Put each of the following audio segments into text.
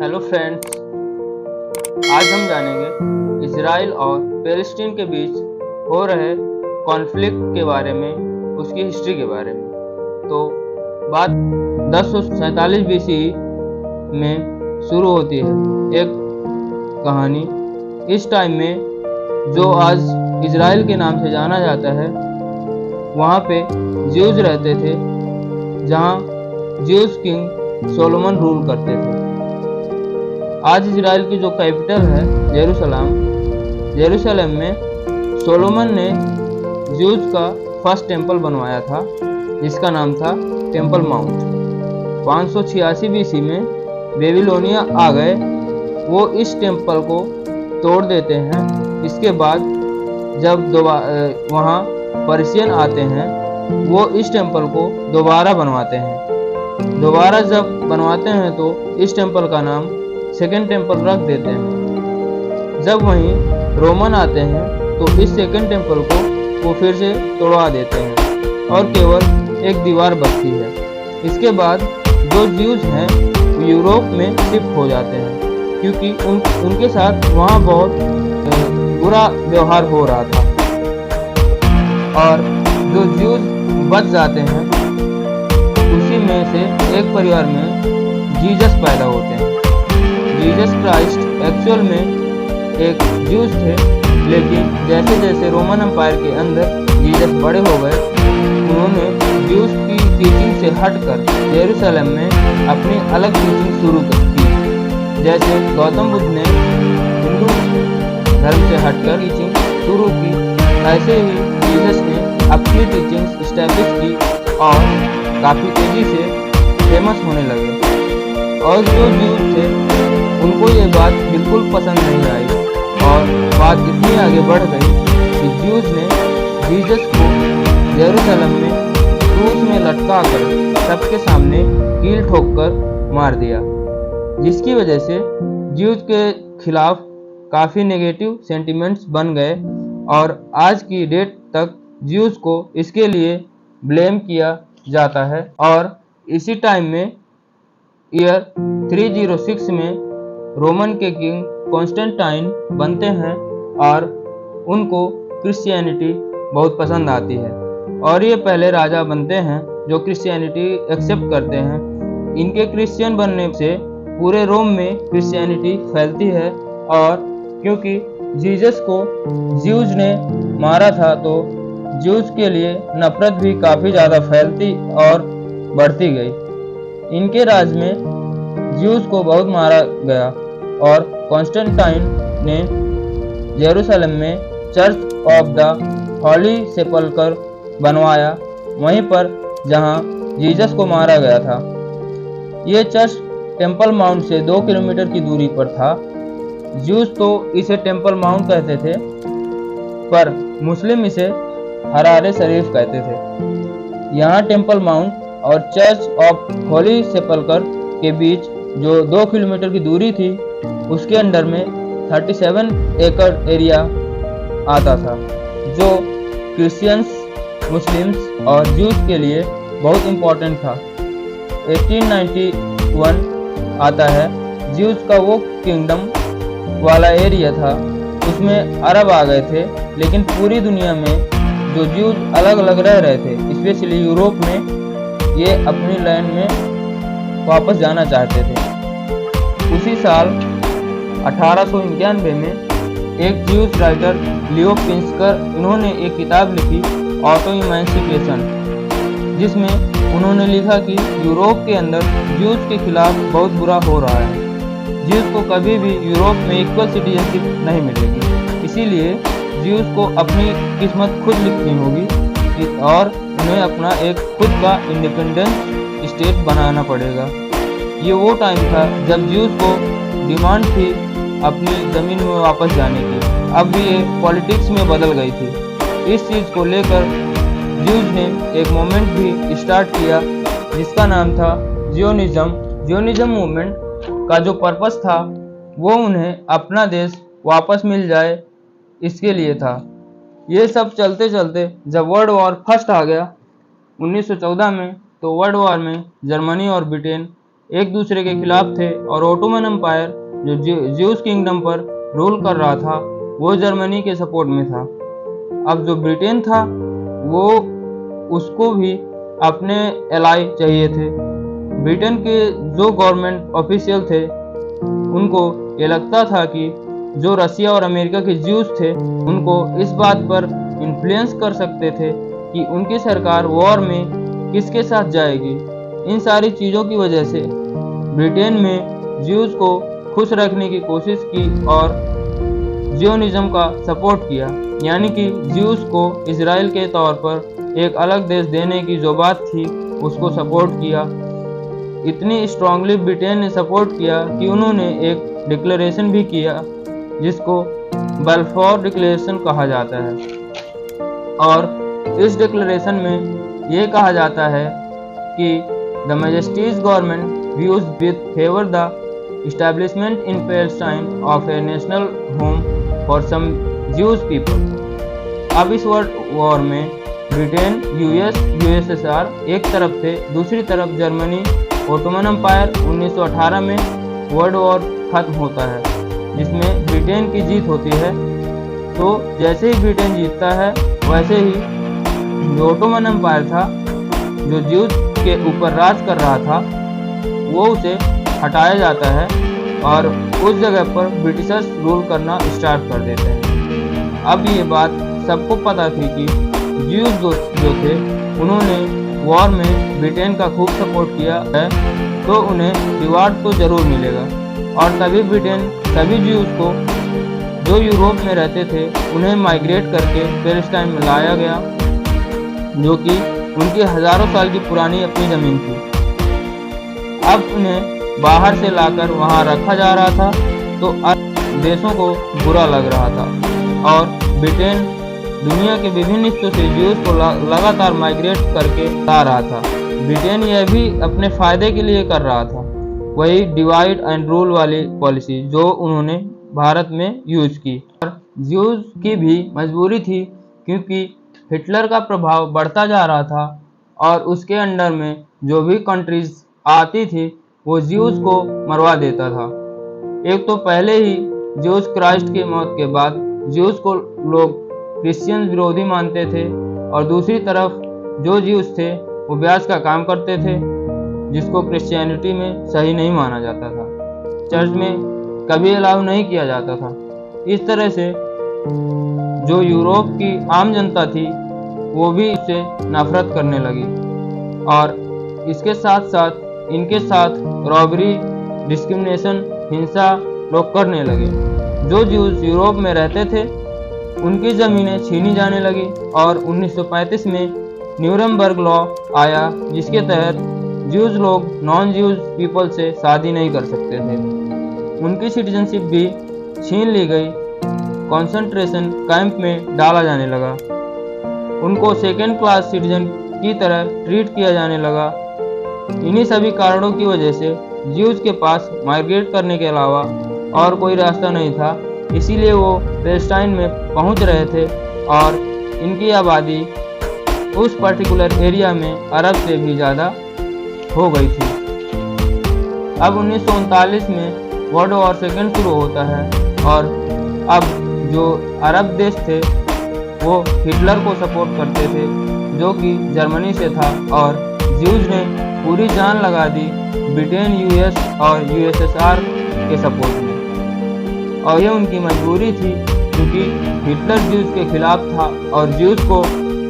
Hello friends, आज हम जानेंगे इजराइल और पैलेस्टीन के बीच हो रहे कॉन्फ्लिक्ट के बारे में, उसकी हिस्ट्री के बारे में। तो बात 1047 BCE में शुरू होती है एक कहानी। इस टाइम में जो आज इजराइल के नाम से जाना जाता है, वहाँ पे ज्यूज रहते थे, जहाँ ज्यूज किंग सोलोमन रूल करते थे। आज इजराइल की जो कैपिटल है जेरूशलेम में सोलोमन ने ज्यूज का फर्स्ट टेंपल बनवाया था, जिसका नाम था टेंपल माउंट। 586 BC में बेबीलोनिया आ गए, वो इस टेंपल को तोड़ देते हैं। इसके बाद जब वहाँ पर्शियन आते हैं, वो इस टेंपल को दोबारा बनवाते हैं। दोबारा जब बनवाते हैं तो इस टेंपल का नाम सेकेंड टेंपल रख देते हैं। जब वहीं रोमन आते हैं तो इस सेकेंड टेंपल को वो फिर से तोड़वा देते हैं और केवल एक दीवार बचती है। इसके बाद जो ज्यूज हैं यूरोप में शिफ्ट हो जाते हैं, क्योंकि उनके साथ वहाँ बहुत बुरा व्यवहार हो रहा था। और जो ज्यूज बच जाते हैं, उसी में से एक परिवार में जीसस पैदा होते हैं। जीसस क्राइस्ट एक्चुअल में एक ज्यूज थे, लेकिन जैसे जैसे रोमन एम्पायर के अंदर जीसस बड़े हो गए, उन्होंने ज्यूज की टीचिंग से हटकर जेरूशलेम में अपनी अलग टीचिंग शुरू की। जैसे गौतम बुद्ध ने हिंदू धर्म से हटकर टीचिंग शुरू की, ऐसे ही जीसस ने अपनी टीचिंग इस्टेब्लिश की और काफ़ी तेज़ी से फेमस होने लगे। और जो ज्यूज थे उनको ये बात बिल्कुल पसंद नहीं आई और बात इतनी आगे बढ़ गई कि ज्यूज ने जीसस को जेरूशलेम में क्रूस में लटका कर सबके सामने कील ठोककर मार दिया, जिसकी वजह से ज्यूज के खिलाफ काफ़ी नेगेटिव सेंटिमेंट्स बन गए और आज की डेट तक ज्यूज को इसके लिए ब्लेम किया जाता है। और इसी टाइम में ईयर 306 में रोमन के किंग कॉन्स्टेंटाइन बनते हैं और उनको क्रिश्चियनिटी बहुत पसंद आती है और ये पहले राजा बनते हैं जो क्रिश्चियनिटी एक्सेप्ट करते हैं। इनके क्रिश्चियन बनने से पूरे रोम में क्रिश्चियनिटी फैलती है, और क्योंकि जीसस को ज्यूज ने मारा था तो ज्यूज के लिए नफरत भी काफ़ी ज़्यादा फैलती और बढ़ती गई। इनके राज में ज्यूज को बहुत मारा गया और कॉन्स्टेंटाइन ने जेरूशलेम में चर्च ऑफ द हॉली सेपल्कर बनवाया, वहीं पर जहां जीसस को मारा गया था। ये चर्च टेंपल माउंट से 2 किलोमीटर की दूरी पर था। ज्यूज तो इसे टेंपल माउंट कहते थे, पर मुस्लिम इसे हरारे शरीफ कहते थे। यहाँ टेंपल माउंट और चर्च ऑफ हॉली सेपल्कर के बीच जो 2 किलोमीटर की दूरी थी, उसके अंडर में 37 एकड़ एरिया आता था, जो क्रिश्चियंस, मुस्लिम्स और ज्यूज के लिए बहुत इम्पोर्टेंट था। 1891 आता है, ज्यूज का वो किंगडम वाला एरिया था, उसमें अरब आ गए थे, लेकिन पूरी दुनिया में जो ज्यूज अलग अलग रह रहे थे, स्पेशली यूरोप में, ये अपनी लैंड में वापस जाना चाहते थे। उसी साल 1891 में एक ज्यूज राइटर लियो पिंस्कर, इन्होंने एक किताब लिखी ऑटो इमेंसिपेशन, जिसमें उन्होंने लिखा कि यूरोप के अंदर ज्यूज के खिलाफ बहुत बुरा हो रहा है। ज्यूज को कभी भी यूरोप में इक्वल सिटीजनशिप नहीं मिलेगी, इसीलिए ज्यूज को अपनी किस्मत खुद लिखनी होगी और उन्हें अपना एक खुद का इंडिपेंडेंट स्टेट बनाना पड़ेगा। ये वो टाइम था जब ज्यूज को डिमांड थी अपनी ज़मीन में वापस जाने की। अब ये पॉलिटिक्स में बदल गई थी। इस चीज़ को लेकर ज्यूज ने एक मूवमेंट भी स्टार्ट किया, जिसका नाम था जियोनिज्म। जियोनिज्म मूवमेंट का जो पर्पस था, वो उन्हें अपना देश वापस मिल जाए, इसके लिए था। ये सब चलते चलते जब वर्ल्ड वॉर फर्स्ट आ गया 1914 में, तो वर्ल्ड वॉर में जर्मनी और ब्रिटेन एक दूसरे के खिलाफ थे और ओटोमन एम्पायर जो ज्यूस किंगडम पर रूल कर रहा था वो जर्मनी के सपोर्ट में था। अब जो ब्रिटेन था वो उसको भी अपने एलाई चाहिए थे। ब्रिटेन के जो गवर्नमेंट ऑफिशियल थे उनको ये लगता था कि जो रसिया और अमेरिका के ज्यूस थे उनको इस बात पर इन्फ्लुएंस कर सकते थे कि उनकी सरकार वॉर में किसके साथ जाएगी। इन सारी चीज़ों की वजह से ब्रिटेन में ज्यूस को खुश रखने की कोशिश की और जियोनिज्म का सपोर्ट किया, यानी कि ज्यूस को इजराइल के तौर पर एक अलग देश देने की जो बात थी उसको सपोर्ट किया। इतनी स्ट्रांगली ब्रिटेन ने सपोर्ट किया कि उन्होंने एक डिक्लेरेशन भी किया जिसको बल्फोर डिक्लेरेशन कहा जाता है। और इस डिक्लेरेशन में ये कहा जाता है कि the Majesty's government views with favour the establishment in Palestine of a national home for some Jewish people। अब इस वर्ल्ड वॉर में ब्रिटेन, यूएस, यूएसएसआर एक तरफ थे, दूसरी तरफ जर्मनी, ओटोमन एम्पायर। 1918 में वर्ल्ड वॉर खत्म होता है जिसमें ब्रिटेन की जीत होती है। तो जैसे ही ब्रिटेन जीतता है वैसे ही जो ओटोमन एम्पायर था जो ज्यूज के ऊपर राज कर रहा था वो उसे हटाया जाता है और उस जगह पर ब्रिटिशर्स रूल करना स्टार्ट कर देते हैं। अब ये बात सबको पता थी कि ज्यूज जो थे उन्होंने वॉर में ब्रिटेन का खूब सपोर्ट किया है तो उन्हें रिवार्ड तो ज़रूर मिलेगा। और तभी ब्रिटेन सभी ज्यूज को जो यूरोप में रहते थे उन्हें माइग्रेट करके पैलेस्टाइन में लाया गया, जो कि उनकी हज़ारों साल की पुरानी अपनी ज़मीन थी। अब उन्हें बाहर से लाकर वहां रखा जा रहा था तो अन्य देशों को बुरा लग रहा था और ब्रिटेन दुनिया के विभिन्न हिस्सों से ज्यूज को लगातार माइग्रेट करके ला रहा था। ब्रिटेन यह भी अपने फायदे के लिए कर रहा था, वही डिवाइड एंड रूल वाली पॉलिसी जो उन्होंने भारत में यूज की। और ज्यूज की भी मजबूरी थी क्योंकि हिटलर का प्रभाव बढ़ता जा रहा था और उसके अंडर में जो भी कंट्रीज आती थी वो ज्यूज को मरवा देता था। एक तो पहले ही ज्यूज क्राइस्ट की मौत के बाद ज्यूज को लोग क्रिश्चियन विरोधी मानते थे और दूसरी तरफ जो ज्यूज थे वो ब्याज का काम करते थे जिसको क्रिश्चियनिटी में सही नहीं माना जाता था, चर्च में कभी अलाउ नहीं किया जाता था। इस तरह से जो यूरोप की आम जनता थी वो भी इससे नफरत करने लगी और इसके साथ साथ इनके साथ रॉबरी, डिस्क्रिमिनेशन, हिंसा लोग करने लगे। जो ज्यूज यूरोप में रहते थे उनकी ज़मीनें छीनी जाने लगी और 1935 में न्यूरमबर्ग लॉ आया जिसके तहत ज्यूज लोग नॉन ज्यूज पीपल से शादी नहीं कर सकते थे। उनकी सिटीजनशिप भी छीन ली गई, कॉन्सेंट्रेशन कैंप में डाला जाने लगा, उनको सेकेंड क्लास सिटीजन की तरह ट्रीट किया जाने लगा। इन्हीं सभी कारणों की वजह से ज्यूज के पास माइग्रेट करने के अलावा और कोई रास्ता नहीं था, इसीलिए वो पैलेस्टाइन में पहुंच रहे थे और इनकी आबादी उस पर्टिकुलर एरिया में अरब से भी ज़्यादा हो गई थी। अब 1939 में वर्ल्ड वॉर सेकेंड शुरू होता है और अब जो अरब देश थे वो हिटलर को सपोर्ट करते थे जो कि जर्मनी से था और ज्यूज ने पूरी जान लगा दी ब्रिटेन, यूएस और यूएसएसआर के सपोर्ट में। और यह उनकी मजबूरी थी क्योंकि हिटलर ज्यूज के खिलाफ था और ज्यूज को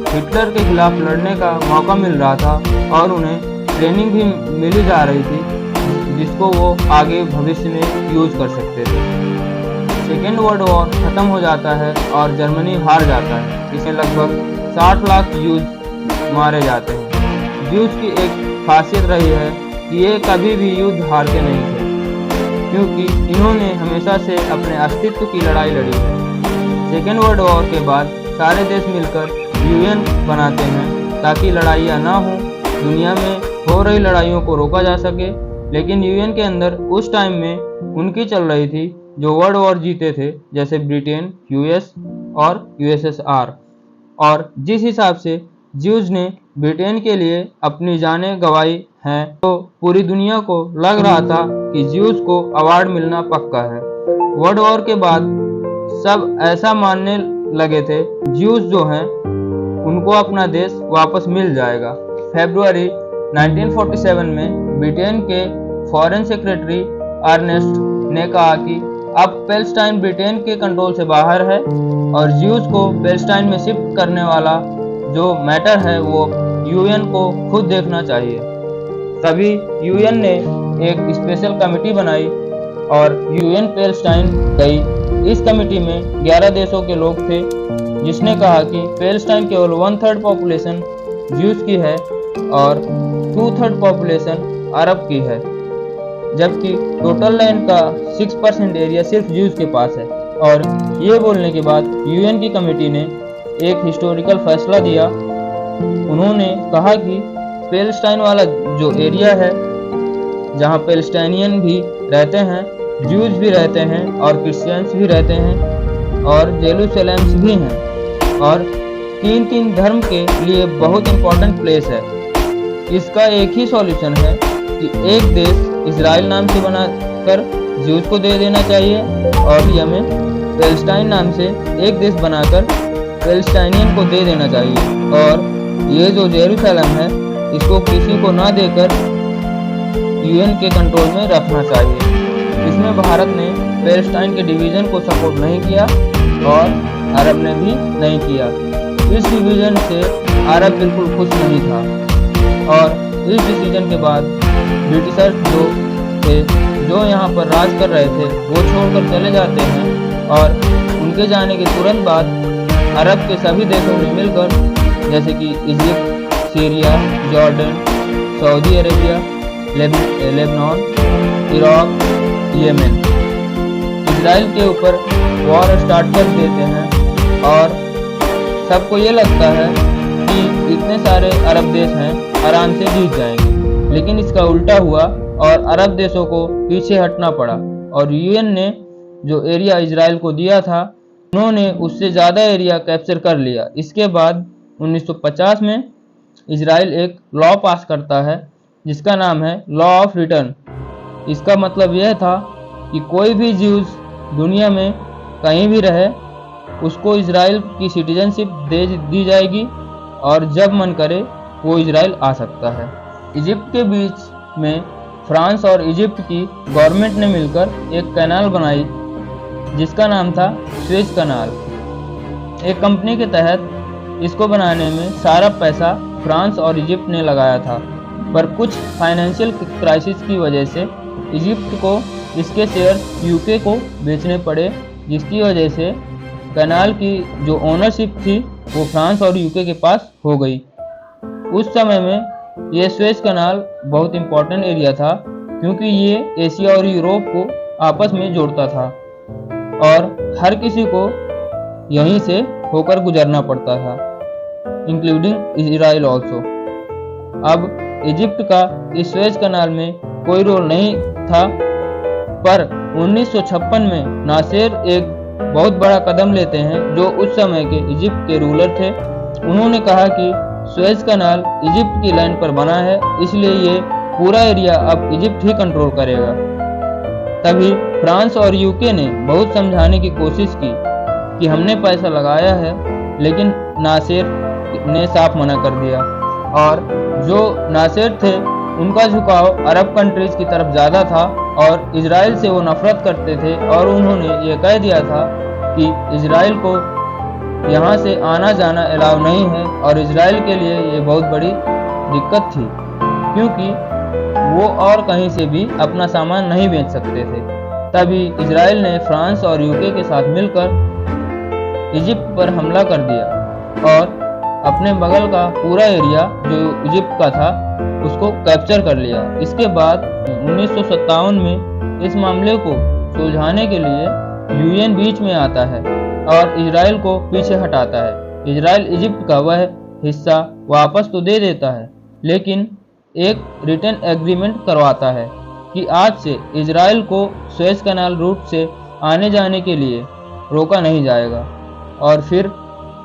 हिटलर के खिलाफ लड़ने का मौका मिल रहा था और उन्हें ट्रेनिंग भी मिली जा रही थी जिसको वो आगे भविष्य में यूज कर सकते थे। सेकेंड वर्ल्ड वॉर ख़त्म हो जाता है और जर्मनी हार जाता है। इसमें लगभग 60 लाख ज्यूज मारे जाते हैं। ज्यूज की एक खासियत रही है कि ये कभी भी युद्ध हारते नहीं थे क्योंकि इन्होंने हमेशा से अपने अस्तित्व की लड़ाई लड़ी है। सेकेंड वर्ल्ड वॉर के बाद सारे देश मिलकर यूएन बनाते हैं ताकि लड़ाइयाँ ना हो, दुनिया में हो रही लड़ाइयों को रोका जा सके। लेकिन यूएन के अंदर उस टाइम में उनकी चल रही थी जो वर्ल्ड वॉर जीते थे, जैसे ब्रिटेन, यूएस और यूएसएसआर। और जिस हिसाब से ज्यूज ने ब्रिटेन के लिए अपनी जानें गंवाई हैं, तो पूरी दुनिया को लग रहा था कि ज्यूस को अवार्ड मिलना पक्का है। वर्ल्ड वॉर के बाद सब ऐसा मानने लगे थे ज्यूस जो हैं उनको अपना देश वापस मिल जाएगा। फरवरी 1947 में ब्रिटेन के फॉरेन सेक्रेटरी अर्नेस्ट ने कहा कि अब पैलेस्टाइन ब्रिटेन के कंट्रोल से बाहर है और ज्यूस को पैलेस्टाइन में शिफ्ट करने वाला जो मैटर है वो यूएन को खुद देखना चाहिए। तभी यूएन ने एक स्पेशल कमेटी बनाई और यूएन पैलेस्टाइन गई। इस कमेटी में 11 देशों के लोग थे, जिसने कहा कि पैलेस्टाइन केवल 1/3 पॉपुलेशन ज्यूस की है और 2/3 पॉपुलेशन अरब की है, जबकि टोटल लैंड का 6% एरिया सिर्फ ज्यूस के पास है। और ये बोलने के बाद यूएन की कमेटी ने एक हिस्टोरिकल फैसला दिया। उन्होंने कहा कि पैलेस्टाइन वाला जो एरिया है जहाँ पैलेस्टाइनियन भी रहते हैं, ज्यूज भी रहते हैं और क्रिश्चियंस भी रहते हैं और जेरूसलेम्स भी हैं और तीन धर्म के लिए बहुत इम्पोर्टेंट प्लेस है। इसका एक ही सॉल्यूशन है कि एक देश इजराइल नाम से बनाकर ज्यूज को दे देना चाहिए और यमें पैलेस्टाइन नाम से एक देश बनाकर पैलेस्टाइनियन को दे देना चाहिए और ये जो जेरूसलम है इसको किसी को ना देकर यूएन के कंट्रोल में रखना चाहिए। इसमें भारत ने पैलेस्टाइन के डिवीज़न को सपोर्ट नहीं किया और अरब ने भी नहीं किया। इस डिवीज़न से अरब बिल्कुल खुश नहीं था और इस डिसीजन के बाद ब्रिटिशर्स जो थे जो यहाँ पर राज कर रहे थे वो छोड़कर चले जाते हैं और उनके जाने के तुरंत बाद अरब के सभी देशों ने मिलकर जैसे कि Egypt, Syria, Jordan, Saudi Arabia, Lebanon, Iraq, Yemen Israel के ऊपर वॉर स्टार्ट कर देते हैं और सबको ये लगता है कि इतने सारे अरब देश हैं आराम से जीत जाएंगे, लेकिन इसका उल्टा हुआ और अरब देशों को पीछे हटना पड़ा और यूएन ने जो एरिया इजराइल को दिया था उन्होंने उससे ज़्यादा एरिया कैप्चर कर लिया। इसके बाद 1950 में इजराइल एक लॉ पास करता है जिसका नाम है लॉ ऑफ रिटर्न। इसका मतलब यह था कि कोई भी ज्यूज दुनिया में कहीं भी रहे उसको इजराइल की सिटीजनशिप दे दी जाएगी और जब मन करे वो इजराइल आ सकता है। इजिप्ट के बीच में फ्रांस और इजिप्ट की गवर्नमेंट ने मिलकर एक कैनाल बनाई जिसका नाम था स्वेज कैनाल। एक कंपनी के तहत इसको बनाने में सारा पैसा फ्रांस और इजिप्ट ने लगाया था, पर कुछ फाइनेंशियल क्राइसिस की वजह से इजिप्ट को इसके शेयर यूके को बेचने पड़े, जिसकी वजह से कैनाल की जो ओनरशिप थी वो फ्रांस और यूके के पास हो गई। उस समय में ये स्वेज कैनाल बहुत इम्पोर्टेंट एरिया था क्योंकि ये एशिया और यूरोप को आपस में जोड़ता था और हर किसी को यहीं से होकर गुजरना पड़ता था, इंक्लूडिंग इजराइल ऑल्सो। अब इजिप्ट का इस स्वेज कैनाल में कोई रोल नहीं था, पर 1956 में नासिर एक बहुत बड़ा कदम लेते हैं जो उस समय के इजिप्ट के रूलर थे। उन्होंने कहा कि स्वेज कैनाल इजिप्ट की लैंड पर बना है, इसलिए ये पूरा एरिया अब इजिप्ट ही कंट्रोल करेगा। तभी फ्रांस और यूके ने बहुत समझाने की कोशिश की कि हमने पैसा लगाया है, लेकिन नासिर ने साफ मना कर दिया और जो नासिर थे उनका झुकाव अरब कंट्रीज की तरफ ज़्यादा था और इजराइल से वो नफरत करते थे और उन्होंने ये कह दिया था कि इजराइल को यहाँ से आना जाना अलाउ नहीं है और इजराइल के लिए ये बहुत बड़ी दिक्कत थी क्योंकि वो और कहीं से भी अपना सामान नहीं बेच सकते थे। तभी इजराइल ने फ्रांस और यूके के साथ मिलकर इजिप्ट पर हमला कर दिया और अपने बगल का पूरा एरिया जो इजिप्ट का था उसको कैप्चर कर लिया। इसके बाद 1957 में इस मामले को सुलझाने के लिए यूएन बीच में आता है और इजराइल को पीछे हटाता है। इजराइल इजिप्ट का वह हिस्सा वापस तो दे देता है, लेकिन एक रिटन एग्रीमेंट करवाता है कि आज से इजराइल को स्वेज कैनाल रूट से आने जाने के लिए रोका नहीं जाएगा। और फिर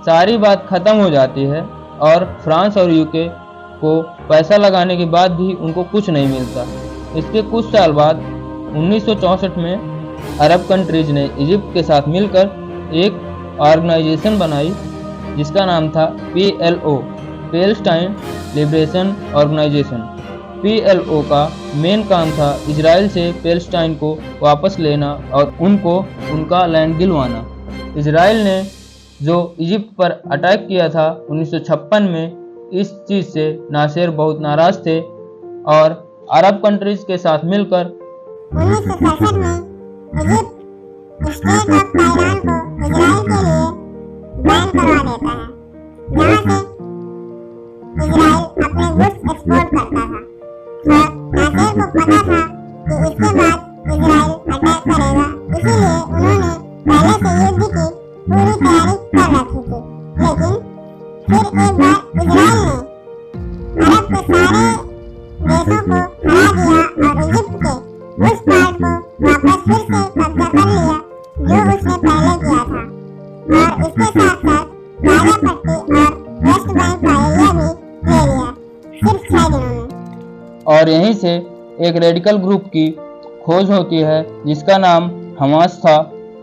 सारी बात ख़त्म हो जाती है और फ्रांस और यूके को पैसा लगाने के बाद भी उनको कुछ नहीं मिलता। इसके कुछ साल बाद 1964 में अरब कंट्रीज ने इजिप्ट के साथ मिलकर एक ऑर्गेनाइजेशन बनाई जिसका नाम था PLO, Palestine Liberation Organisation. PLO का मेन काम था इजराइल से पैलेस्टाइन को वापस लेना और उनको उनका लैंड दिलवाना। इजराइल ने जो इजिप्ट पर अटैक किया था 1956 में, इस चीज़ से नासिर बहुत नाराज थे और अरब कंट्रीज के साथ मिलकर 1967 में इजिप्ट स्टेट ऑफ कायरान को इजराइल के लिए बैन करवा देता है, जहाँ से इजराइल अपने गुड्स एक्सपोर्ट करता था। और नासिर को पता था कि इसके बाद इजराइल अटैक करेगा, इसीलिए उन्होंने पहले से युद्ध की पूरी तैयारी कर रखी थी। लेकिन फिर एक बार इजराइल ने अरब के सारे देशों को हरा दिया और इजिप्ट के उस पार्ट को वापस फिर से कब्जा कर लिया जो उसने पहले किया था, और इसके साथ साथ गाजा पट्टी और वेस्ट बैंक का एरिया भी ले लिया सिर्फ 6 दिनों में। और यहीं से एक रेडिकल ग्रुप की खोज होती है जिसका नाम हमास था।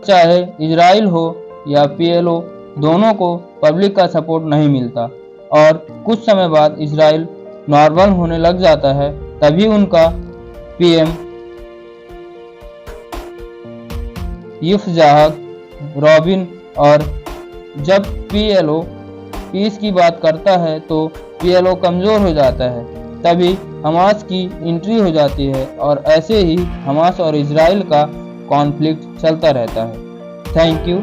चाहे इजराइल हो या PLO, दोनों को पब्लिक का सपोर्ट नहीं मिलता और कुछ समय बाद इजराइल नॉर्मल होने लग जाता है। तभी उनका PM यिफ्ताह राबिन, और जब PLO पीस की बात करता है तो PLO कमज़ोर हो जाता है। तभी हमास की एंट्री हो जाती है और ऐसे ही हमास और इजराइल का कॉन्फ्लिक्ट चलता रहता है। Thank you.